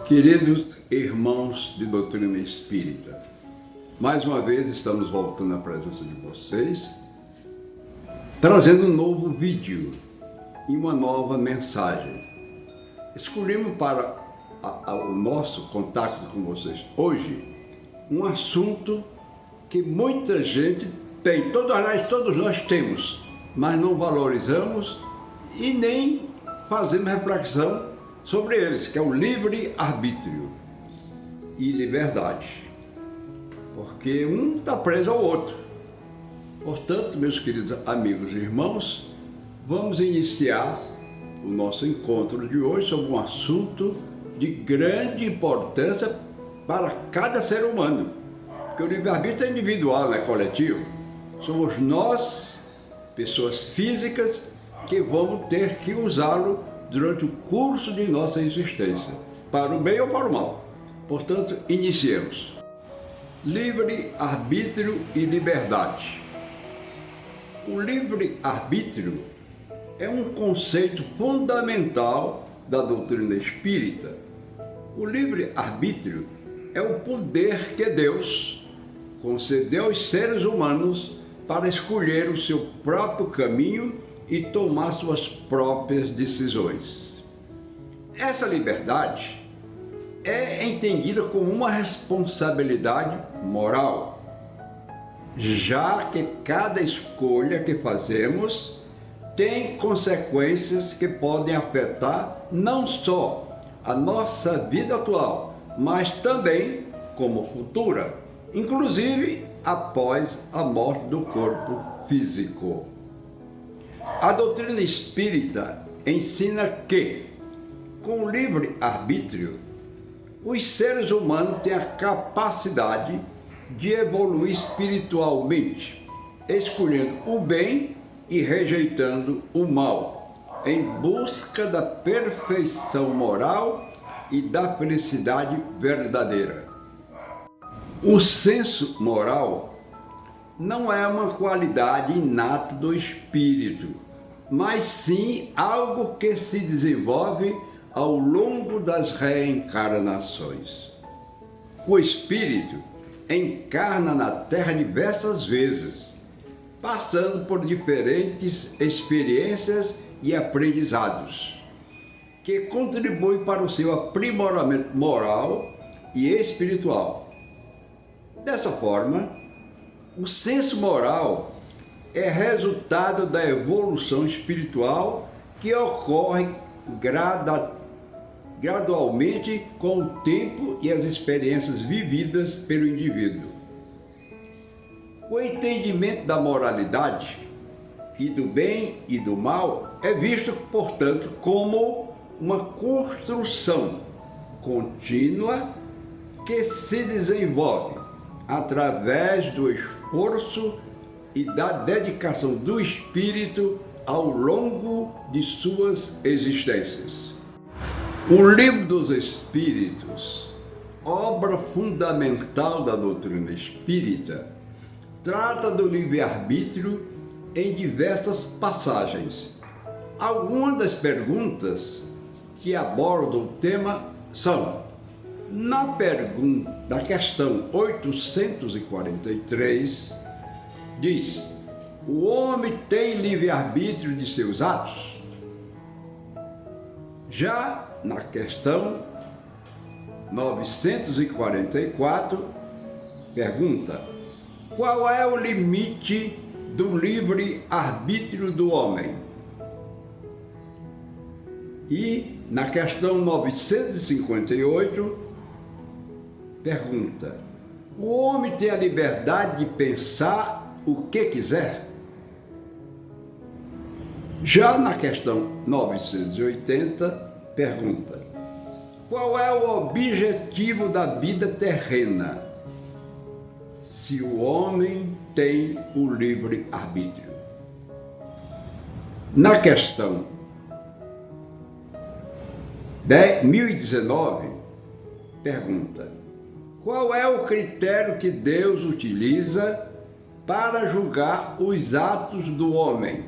Queridos irmãos de doutrina espírita, mais uma vez estamos voltando à presença de vocês, trazendo um novo vídeo e uma nova mensagem. Escolhemos para o nosso contato com vocês hoje um assunto que muita gente tem, todos nós temos, mas não valorizamos e nem fazemos reflexão sobre eles, que é o livre-arbítrio e liberdade, porque um está preso ao outro. Portanto, meus queridos amigos e irmãos, vamos iniciar o nosso encontro de hoje sobre um assunto de grande importância para cada ser humano, porque o livre-arbítrio é individual, não é coletivo. Somos nós, pessoas físicas, que vamos ter que usá-lo durante o curso de nossa existência, para o bem ou para o mal. Portanto, iniciemos. Livre-arbítrio e liberdade. O livre-arbítrio é um conceito fundamental da doutrina espírita. O livre-arbítrio é o poder que Deus concedeu aos seres humanos para escolher o seu próprio caminho e tomar suas próprias decisões. Essa liberdade é entendida como uma responsabilidade moral, já que cada escolha que fazemos tem consequências que podem afetar não só a nossa vida atual, mas também como futura, inclusive após a morte do corpo físico. A doutrina espírita ensina que, com o livre-arbítrio, os seres humanos têm a capacidade de evoluir espiritualmente, escolhendo o bem e rejeitando o mal, em busca da perfeição moral e da felicidade verdadeira. O senso moral não é uma qualidade inata do espírito, mas sim algo que se desenvolve ao longo das reencarnações. O espírito encarna na Terra diversas vezes, passando por diferentes experiências e aprendizados, que contribuem para o seu aprimoramento moral e espiritual. Dessa forma, o senso moral é resultado da evolução espiritual que ocorre gradualmente com o tempo e as experiências vividas pelo indivíduo. O entendimento da moralidade e do bem e do mal é visto, portanto, como uma construção contínua que se desenvolve através do esforço e da dedicação do espírito ao longo de suas existências. O Livro dos Espíritos, obra fundamental da doutrina espírita, trata do livre-arbítrio em diversas passagens. Algumas das perguntas que abordam o tema são: na questão 843, diz: o homem tem livre-arbítrio de seus atos? Já na questão 944, pergunta: qual é o limite do livre-arbítrio do homem? E na questão 958, pergunta: o homem tem a liberdade de pensar o que quiser? Já na questão 980, pergunta: qual é o objetivo da vida terrena, se o homem tem o livre-arbítrio? Na questão 1019, pergunta: qual é o critério que Deus utiliza para julgar os atos do homem,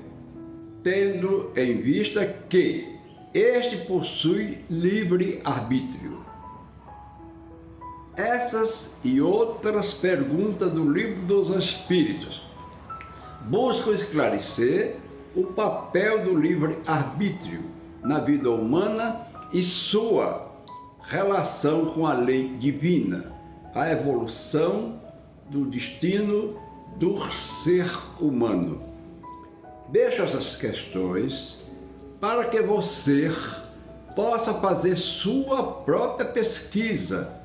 tendo em vista que este possui livre-arbítrio? Essas e outras perguntas do Livro dos Espíritos buscam esclarecer o papel do livre-arbítrio na vida humana e sua relação com a lei divina, a evolução do destino do ser humano. Deixo essas questões para que você possa fazer sua própria pesquisa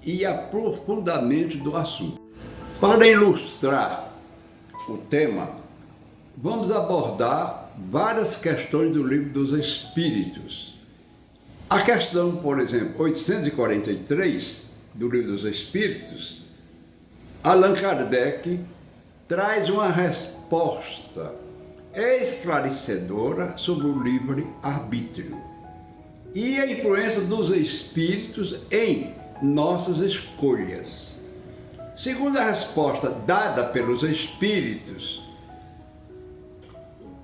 e aprofundamento do assunto. Para ilustrar o tema, vamos abordar várias questões do Livro dos Espíritos. A questão, por exemplo, 843 do Livro dos Espíritos, Allan Kardec traz uma resposta esclarecedora sobre o livre-arbítrio e a influência dos espíritos em nossas escolhas. Segundo a resposta dada pelos espíritos,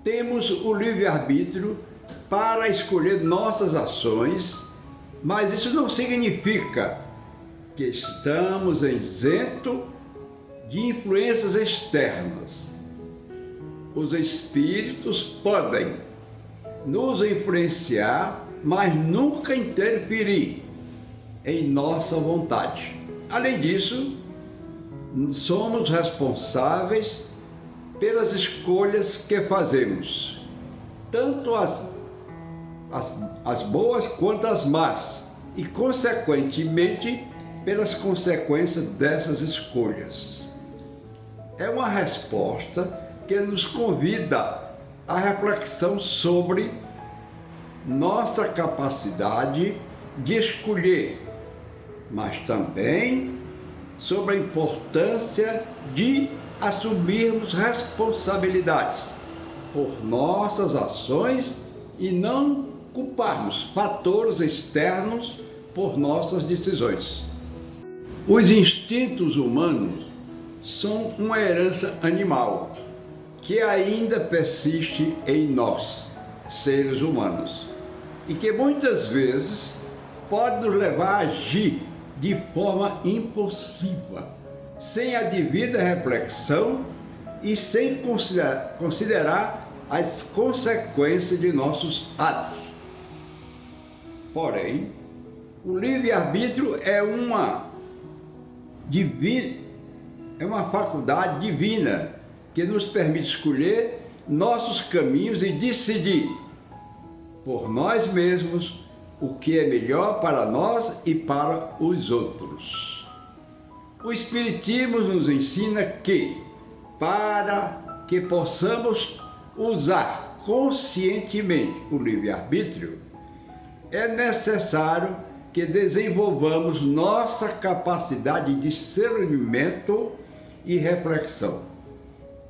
temos o livre-arbítrio para escolher nossas ações, mas isso não significa que estamos isentos de influências externas. Os espíritos podem nos influenciar, mas nunca interferir em nossa vontade. Além disso, somos responsáveis pelas escolhas que fazemos, tanto as boas quanto as más, e consequentemente pelas consequências dessas escolhas. É uma resposta que nos convida à reflexão sobre nossa capacidade de escolher, mas também sobre a importância de assumirmos responsabilidades por nossas ações e não culparmos fatores externos por nossas decisões. Os instintos humanos são uma herança animal que ainda persiste em nós, seres humanos, e que muitas vezes pode nos levar a agir de forma impulsiva, sem a devida reflexão e sem considerar as consequências de nossos atos. Porém, o livre-arbítrio é uma faculdade divina que nos permite escolher nossos caminhos e decidir por nós mesmos o que é melhor para nós e para os outros. O Espiritismo nos ensina que, para que possamos usar conscientemente o livre-arbítrio, é necessário que desenvolvamos nossa capacidade de discernimento e reflexão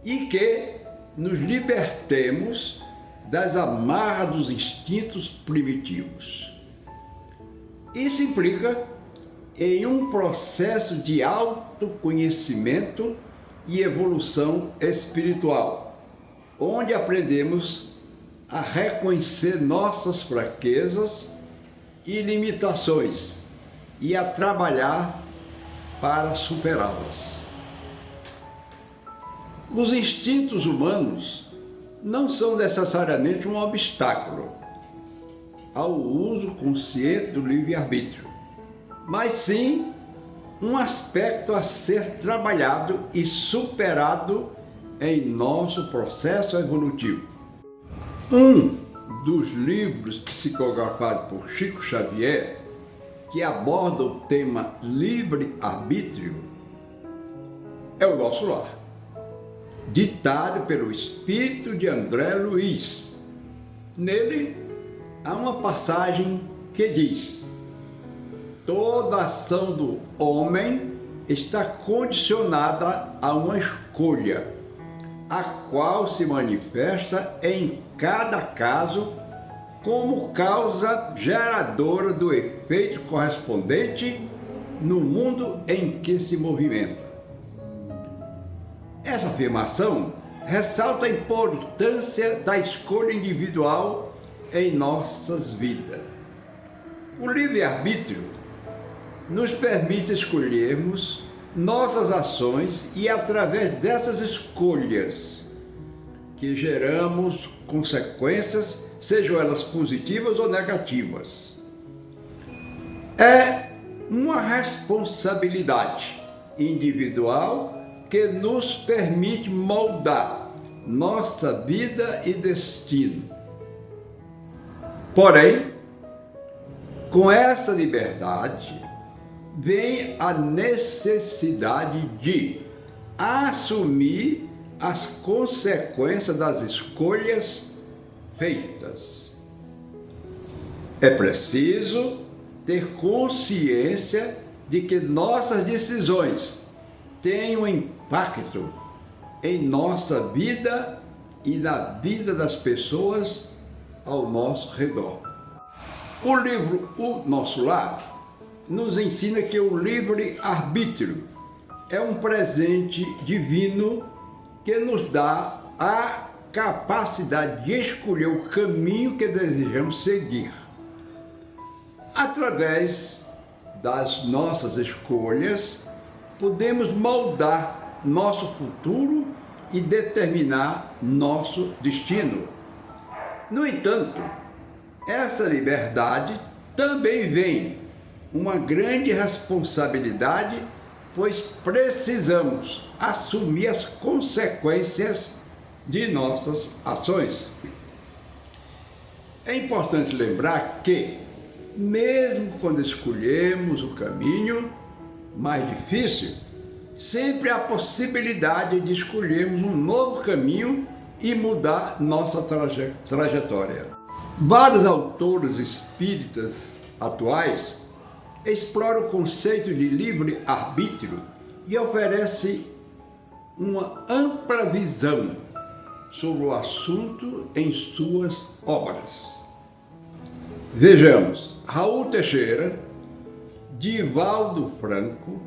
e que nos libertemos das amarras dos instintos primitivos. Isso implica em um processo de autoconhecimento e evolução espiritual, onde aprendemos a reconhecer nossas fraquezas e limitações e a trabalhar para superá-las. Os instintos humanos não são necessariamente um obstáculo ao uso consciente do livre-arbítrio, mas sim um aspecto a ser trabalhado e superado em nosso processo evolutivo. Um dos livros psicografados por Chico Xavier, que aborda o tema livre-arbítrio, é O Nosso Lar, ditado pelo espírito de André Luiz. Nele há uma passagem que diz: toda ação do homem está condicionada a uma escolha, a qual se manifesta em cada caso como causa geradora do efeito correspondente no mundo em que se movimenta. Essa afirmação ressalta a importância da escolha individual em nossas vidas. O livre-arbítrio nos permite escolhermos nossas ações e através dessas escolhas que geramos consequências, sejam elas positivas ou negativas. É uma responsabilidade individual que nos permite moldar nossa vida e destino. Porém, com essa liberdade, vem a necessidade de assumir as consequências das escolhas feitas. É preciso ter consciência de que nossas decisões têm um impacto em nossa vida e na vida das pessoas ao nosso redor. O livro O Nosso Lar nos ensina que o livre-arbítrio é um presente divino que nos dá a capacidade de escolher o caminho que desejamos seguir. Através das nossas escolhas, podemos moldar nosso futuro e determinar nosso destino. No entanto, essa liberdade também vem uma grande responsabilidade, pois precisamos assumir as consequências de nossas ações. É importante lembrar que, mesmo quando escolhemos o caminho mais difícil, sempre há a possibilidade de escolhermos um novo caminho e mudar nossa trajetória. Vários autores espíritas atuais exploram o conceito de livre-arbítrio e oferecem uma ampla visão sobre o assunto em suas obras. Vejamos: Raul Teixeira, Divaldo Franco,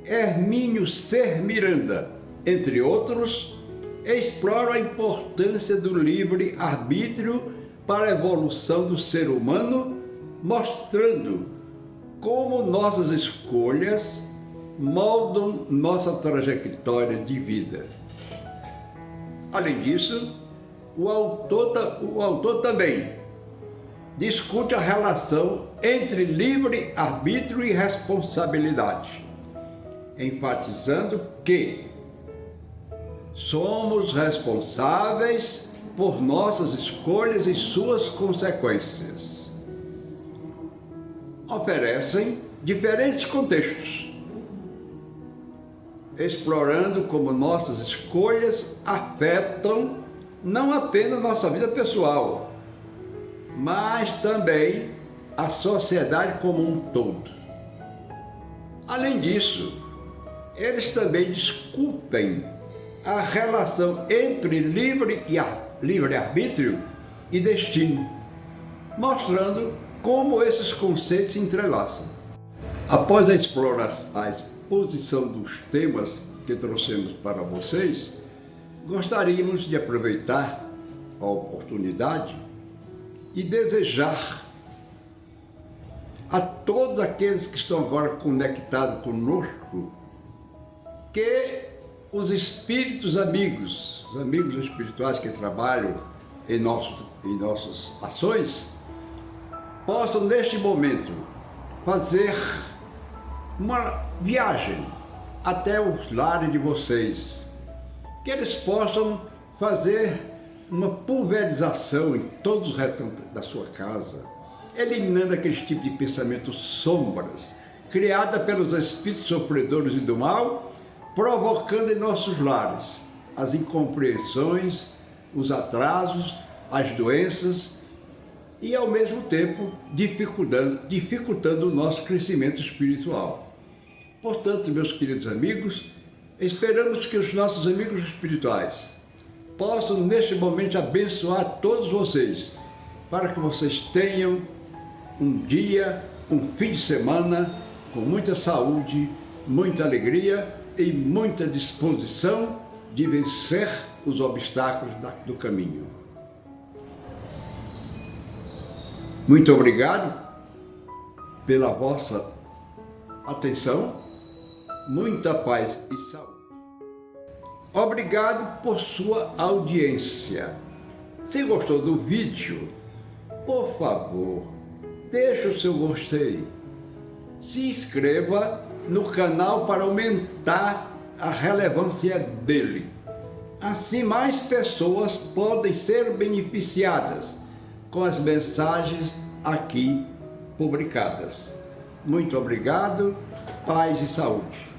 Hermínio Ser Miranda, entre outros, exploram a importância do livre-arbítrio para a evolução do ser humano, mostrando como nossas escolhas moldam nossa trajetória de vida. Além disso, o autor também discute a relação entre livre-arbítrio e responsabilidade, enfatizando que somos responsáveis por nossas escolhas e suas consequências. Oferecem diferentes contextos, explorando como nossas escolhas afetam não apenas nossa vida pessoal, mas também a sociedade como um todo. Além disso, eles também discutem a relação entre livre-arbítrio e destino, mostrando como esses conceitos se entrelaçam. Após a exposição dos temas que trouxemos para vocês, gostaríamos de aproveitar a oportunidade e desejar a todos aqueles que estão agora conectados conosco que os espíritos amigos, os amigos espirituais que trabalham em nossas ações, possam neste momento fazer uma viagem até os lares de vocês, que eles possam fazer uma pulverização em todos os recantos da sua casa, eliminando aqueles tipos de pensamentos sombras, criadas pelos espíritos sofredores e do mal, provocando em nossos lares as incompreensões, os atrasos, as doenças e, ao mesmo tempo, dificultando o nosso crescimento espiritual. Portanto, meus queridos amigos, esperamos que os nossos amigos espirituais possam, neste momento, abençoar todos vocês, para que vocês tenham um dia, um fim de semana com muita saúde, muita alegria e muita disposição de vencer os obstáculos do caminho. Muito obrigado pela vossa Atenção, muita paz e saúde. Obrigado por sua audiência. Se gostou do vídeo, por favor, deixe o seu gostei. Se inscreva no canal para aumentar a relevância dele. Assim, mais pessoas podem ser beneficiadas com as mensagens aqui publicadas. Muito obrigado, paz e saúde.